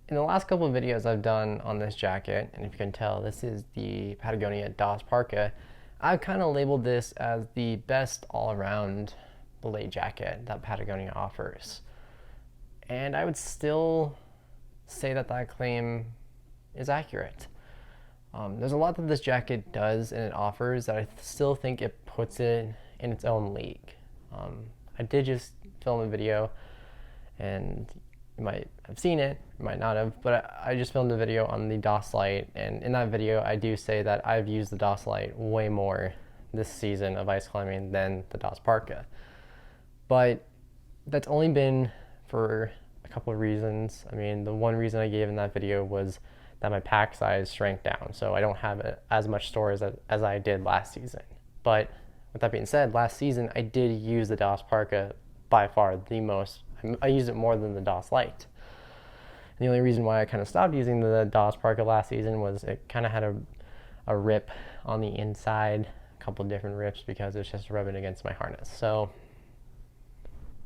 In the last couple of videos I've done on this jacket, and if you can tell, this is the Patagonia DAS Parka, I've kind of labeled this as the best all-around belay jacket that Patagonia offers. And I would still say that that claim is accurate. There's a lot that this jacket does and it offers that I still think it puts it in its own league. I did just film a video, and you might have seen it, you might not have, but I just filmed a video on the DAS Lite, and in that video I do say that I've used the DAS Lite way more this season of ice climbing than the DAS Parka. But that's only been for a couple of reasons. I mean, the one reason I gave in that video was that my pack size shrank down, so I don't have as much storage as I did last season. But with that being said, last season I did use the DAS Parka by far the most. I used it more than the DAS Lite. And the only reason why I kind of stopped using the DAS Parka last season was it kind of had a rip on the inside, a couple of different rips because it's just rubbing against my harness. So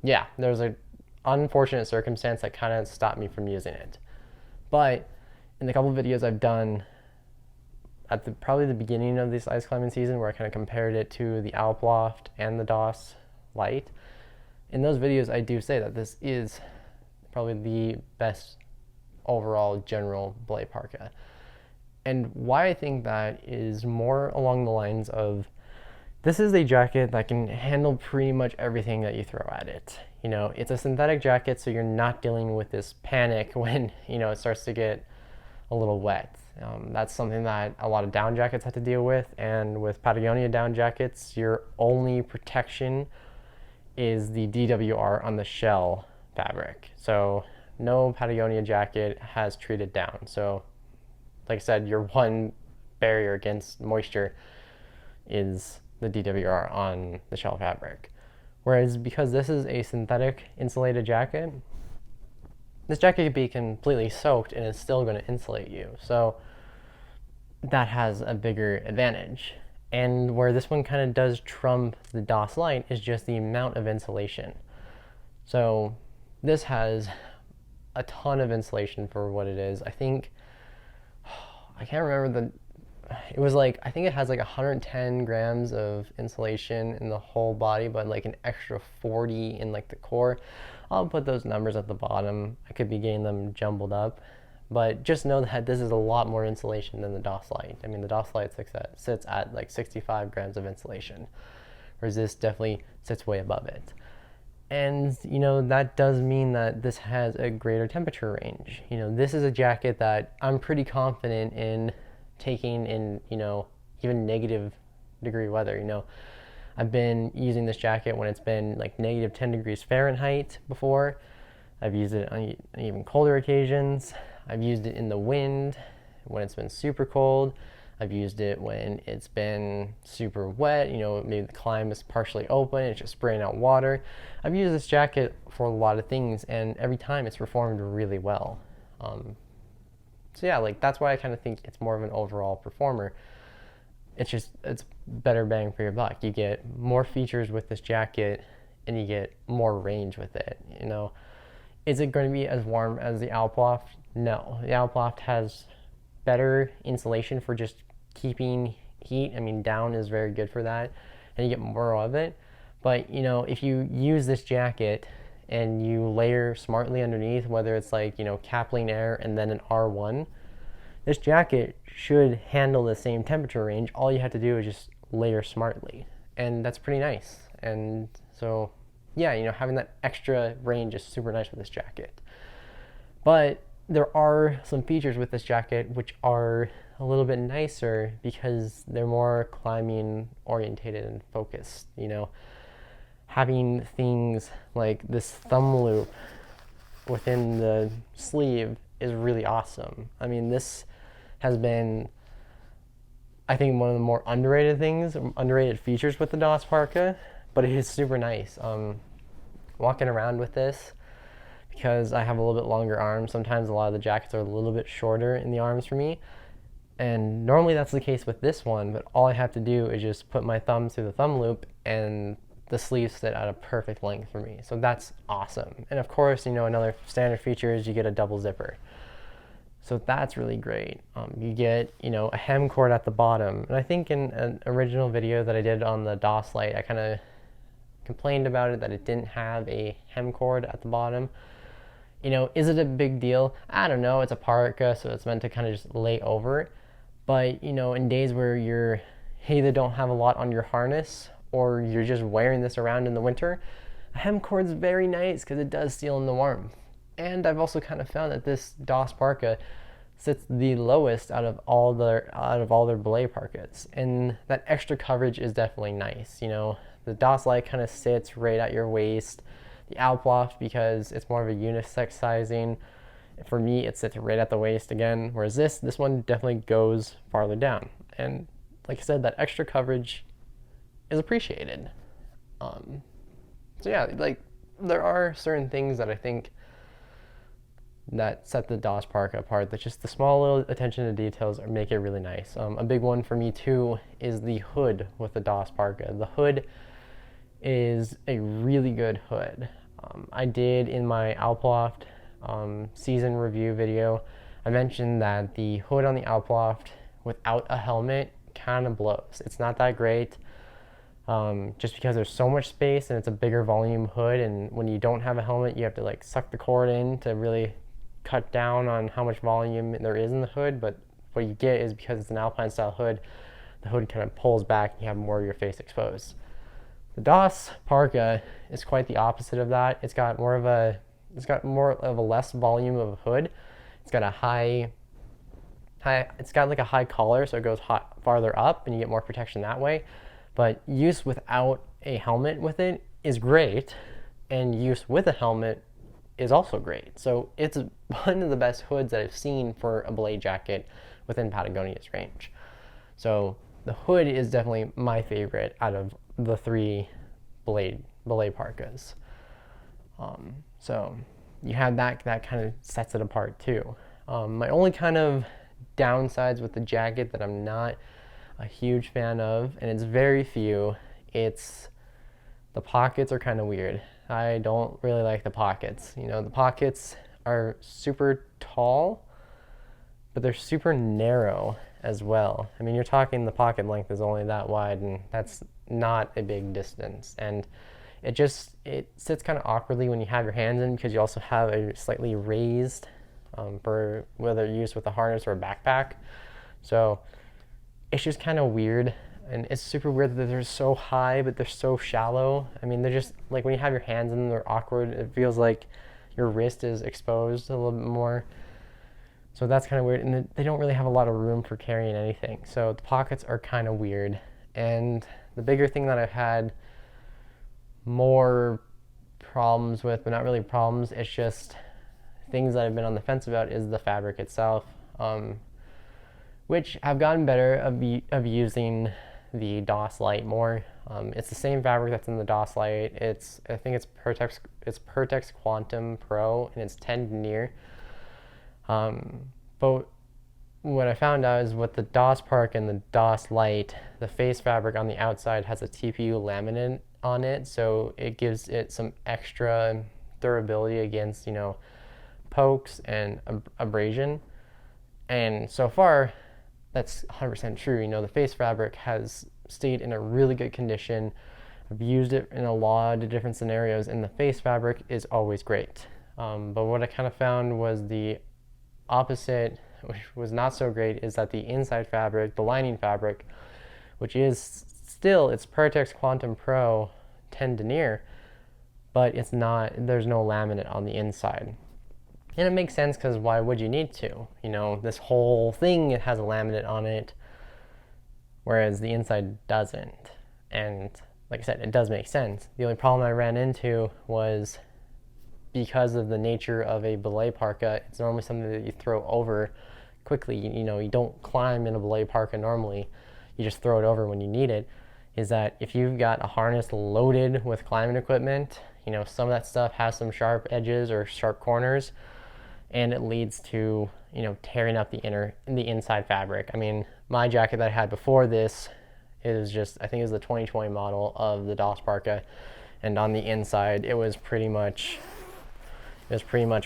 yeah, there was an unfortunate circumstance that kind of stopped me from using it. But in the couple of videos I've done at probably the beginning of this ice climbing season, where I kind of compared it to the Alploft and the DAS Lite, in those videos I do say that this is probably the best overall general belay parka. And why I think that is more along the lines of, this is a jacket that can handle pretty much everything that you throw at it. You know, it's a synthetic jacket, so you're not dealing with this panic when, you know, it starts to get a little wet. That's something that a lot of down jackets have to deal with, and with Patagonia down jackets, your only protection is the DWR on the shell fabric. So no Patagonia jacket has treated down. So like I said, your one barrier against moisture is the DWR on the shell fabric. Whereas because this is a synthetic insulated jacket, this jacket could be completely soaked and it's still going to insulate you. So that has a bigger advantage. And where this one kind of does trump the DAS Lite is just the amount of insulation. So this has a ton of insulation for what it is. I think, I can't remember it was like, I think it has like 110 grams of insulation in the whole body, but like an extra 40 in like the core. I'll put those numbers at the bottom. I could be getting them jumbled up. But just know that this is a lot more insulation than the DAS Lite. I mean, the DAS Lite sits at like 65 grams of insulation, whereas this definitely sits way above it. And, you know, that does mean that this has a greater temperature range. You know, this is a jacket that I'm pretty confident in taking in, you know, even negative degree weather. You know, I've been using this jacket when it's been like negative 10 degrees Fahrenheit before. I've used it on even colder occasions. I've used it in the wind when it's been super cold. I've used it when it's been super wet, you know, maybe the climb is partially open, it's just spraying out water. I've used this jacket for a lot of things, and every time it's performed really well. So yeah, like that's why I kind of think it's more of an overall performer. It's better bang for your buck. You get more features with this jacket and you get more range with it, you know. Is it going to be as warm as the Alploft? No. The Alploft has better insulation for just keeping heat. I mean, down is very good for that, and you get more of it. But, you know, if you use this jacket and you layer smartly underneath, whether it's like, you know, Capling Air and then an R1, this jacket should handle the same temperature range. All you have to do is just layer smartly, and that's pretty nice. And so yeah, you know, having that extra range is super nice with this jacket. But there are some features with this jacket which are a little bit nicer because they're more climbing orientated and focused. You know, having things like this thumb loop within the sleeve is really awesome. I mean, this has been, I think, one of the more underrated features with the DAS Parka, but it is super nice. Walking around with this, because I have a little bit longer arms, sometimes a lot of the jackets are a little bit shorter in the arms for me, and normally that's the case with this one, but all I have to do is just put my thumb through the thumb loop and the sleeves sit at a perfect length for me. So that's awesome. And of course, you know, another standard feature is you get a double zipper. So that's really great. You get, a hem cord at the bottom. And I think in an original video that I did on the DAS Lite, I kind of complained about it that it didn't have a hem cord at the bottom. Is it a big deal? I don't know. It's a parka, so it's meant to kind of just lay over it. But, in days where you either don't have a lot on your harness or you're just wearing this around in the winter, a hem cord's very nice because it does seal in the warmth. And I've also kind of found that this DAS Parka sits the lowest out of all their belay parkas, and that extra coverage is definitely nice. The DAS Lite kind of sits right at your waist. The Alploft, because it's more of a unisex sizing, for me it sits right at the waist again, whereas this one definitely goes farther down. And like I said, that extra coverage is appreciated. So yeah, there are certain things that I think that set the DAS Parka apart, that just the small little attention to details make it really nice. A big one for me too is the hood with the DAS Parka. The hood is a really good hood. I did in my Alploft season review video, I mentioned that the hood on the Alploft without a helmet kind of blows. It's not that great, just because there's so much space and it's a bigger volume hood, and when you don't have a helmet you have to suck the cord in to really cut down on how much volume there is in the hood. But what you get is, because it's an Alpine style hood, the hood kind of pulls back and you have more of your face exposed. The DAS Parka is quite the opposite of that. It's got more of a less volume of a hood. It's got a high collar, so it goes farther up and you get more protection that way. But use without a helmet with it is great, and use with a helmet is also great. So it's one of the best hoods that I've seen for a belay jacket within Patagonia's range. So the hood is definitely my favorite out of the three belay parkas. So you have that kind of sets it apart too. My only kind of downsides with the jacket that I'm not a huge fan of, and it's very few, it's the pockets are kind of weird. I don't really like the pockets. The pockets are super tall, but they're super narrow as well. I mean, you're talking the pocket length is only that wide, and that's not a big distance. And it sits kind of awkwardly when you have your hands in, because you also have a slightly raised, for whether used with a harness or a backpack. So it's just kind of weird. And it's super weird that they're so high, but they're so shallow. I mean, they're just, when you have your hands in them, they're awkward. It feels like your wrist is exposed a little bit more. So that's kind of weird. And they don't really have a lot of room for carrying anything. So the pockets are kind of weird. And the bigger thing that I've had more problems with, but not really problems, it's just things that I've been on the fence about, is the fabric itself, which I've gotten better of using the DAS Lite more. It's the same fabric that's in the DAS Lite. I think it's Pertex Quantum Pro, and it's 10 denier. But what I found out is with the DAS Park and the DAS Lite, the face fabric on the outside has a TPU laminate on it, so it gives it some extra durability against, pokes and abrasion. And so far, that's 100% true. The face fabric has stayed in a really good condition. I've used it in a lot of different scenarios, and the face fabric is always great. But what I kind of found was the opposite, which was not so great, is that the inside fabric, the lining fabric, which is still, it's Pertex Quantum Pro 10 denier, but there's no laminate on the inside. And it makes sense, because why would you need to? This whole thing, it has a laminate on it, whereas the inside doesn't. And like I said, it does make sense. The only problem I ran into was, because of the nature of a belay parka, it's normally something that you throw over quickly. You don't climb in a belay parka normally. You just throw it over when you need it. Is that if you've got a harness loaded with climbing equipment, some of that stuff has some sharp edges or sharp corners, and it leads to, tearing up the inside fabric. I mean, my jacket that I had before this is I think it was the 2020 model of the DAS Parka, and on the inside it was pretty much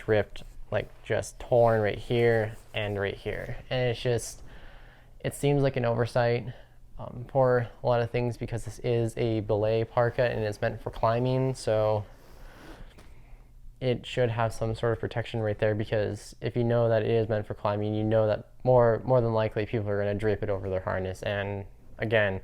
ripped like just torn right here and right here. And it's just, it seems like an oversight for a lot of things, because this is a belay parka and it's meant for climbing. So it should have some sort of protection right there, because if you know that it is meant for climbing, you know that more than likely people are going to drape it over their harness. And again,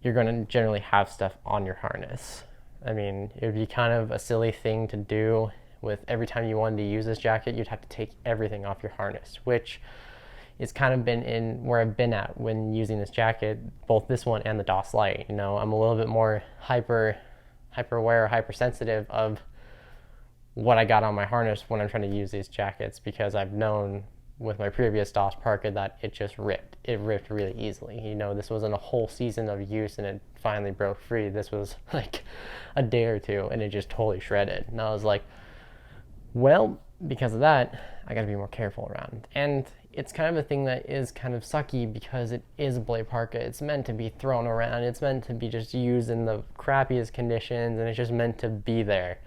you're going to generally have stuff on your harness. I mean, it would be kind of a silly thing to do with every time you wanted to use this jacket, you'd have to take everything off your harness, which is kind of been in where I've been at when using this jacket, both this one and the DAS Lite. You know, I'm a little bit more hyper aware, hypersensitive of what I got on my harness when I'm trying to use these jackets, because I've known with my previous DAS Parka that it just ripped. It ripped really easily. You know, this wasn't a whole season of use and it finally broke free. This was like a day or two and it just totally shredded. And I was like, well, because of that, I gotta be more careful around. And it's kind of a thing that is kind of sucky, because it is a belay parka. It's meant to be thrown around. It's meant to be just used in the crappiest conditions, and it's just meant to be there.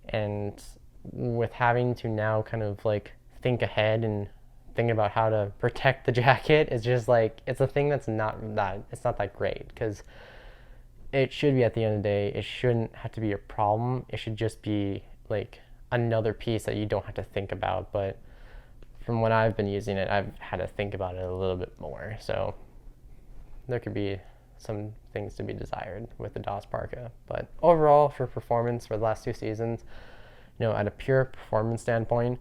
And with having to now kind of like think ahead and think about how to protect the jacket, it's just like, it's a thing that's not that great, because it should be, at the end of the day, it shouldn't have to be a problem. It should just be like another piece that you don't have to think about. But from when I've been using it, I've had to think about it a little bit more. So there could be some things to be desired with the DAS Parka. But overall, for performance for the last 2 seasons, you know, at a pure performance standpoint,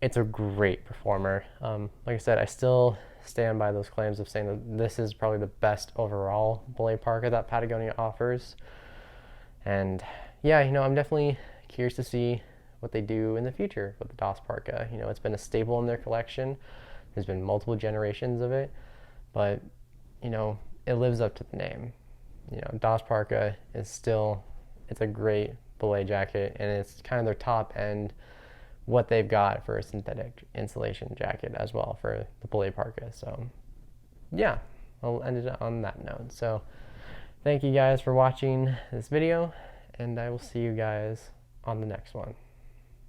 it's a great performer. Like I said, I still stand by those claims of saying that this is probably the best overall belay parka that Patagonia offers. And yeah, you know, I'm definitely curious to see what they do in the future with the DAS Parka. You know, it's been a staple in their collection. There's been multiple generations of it, but you know, it lives up to the name. You know, DAS Parka is still, it's a great belay jacket, and it's kind of their top end, what they've got for a synthetic insulation jacket as well for the belay parka. So yeah, I'll end it on that note. So thank you guys for watching this video, and I will see you guys on the next one.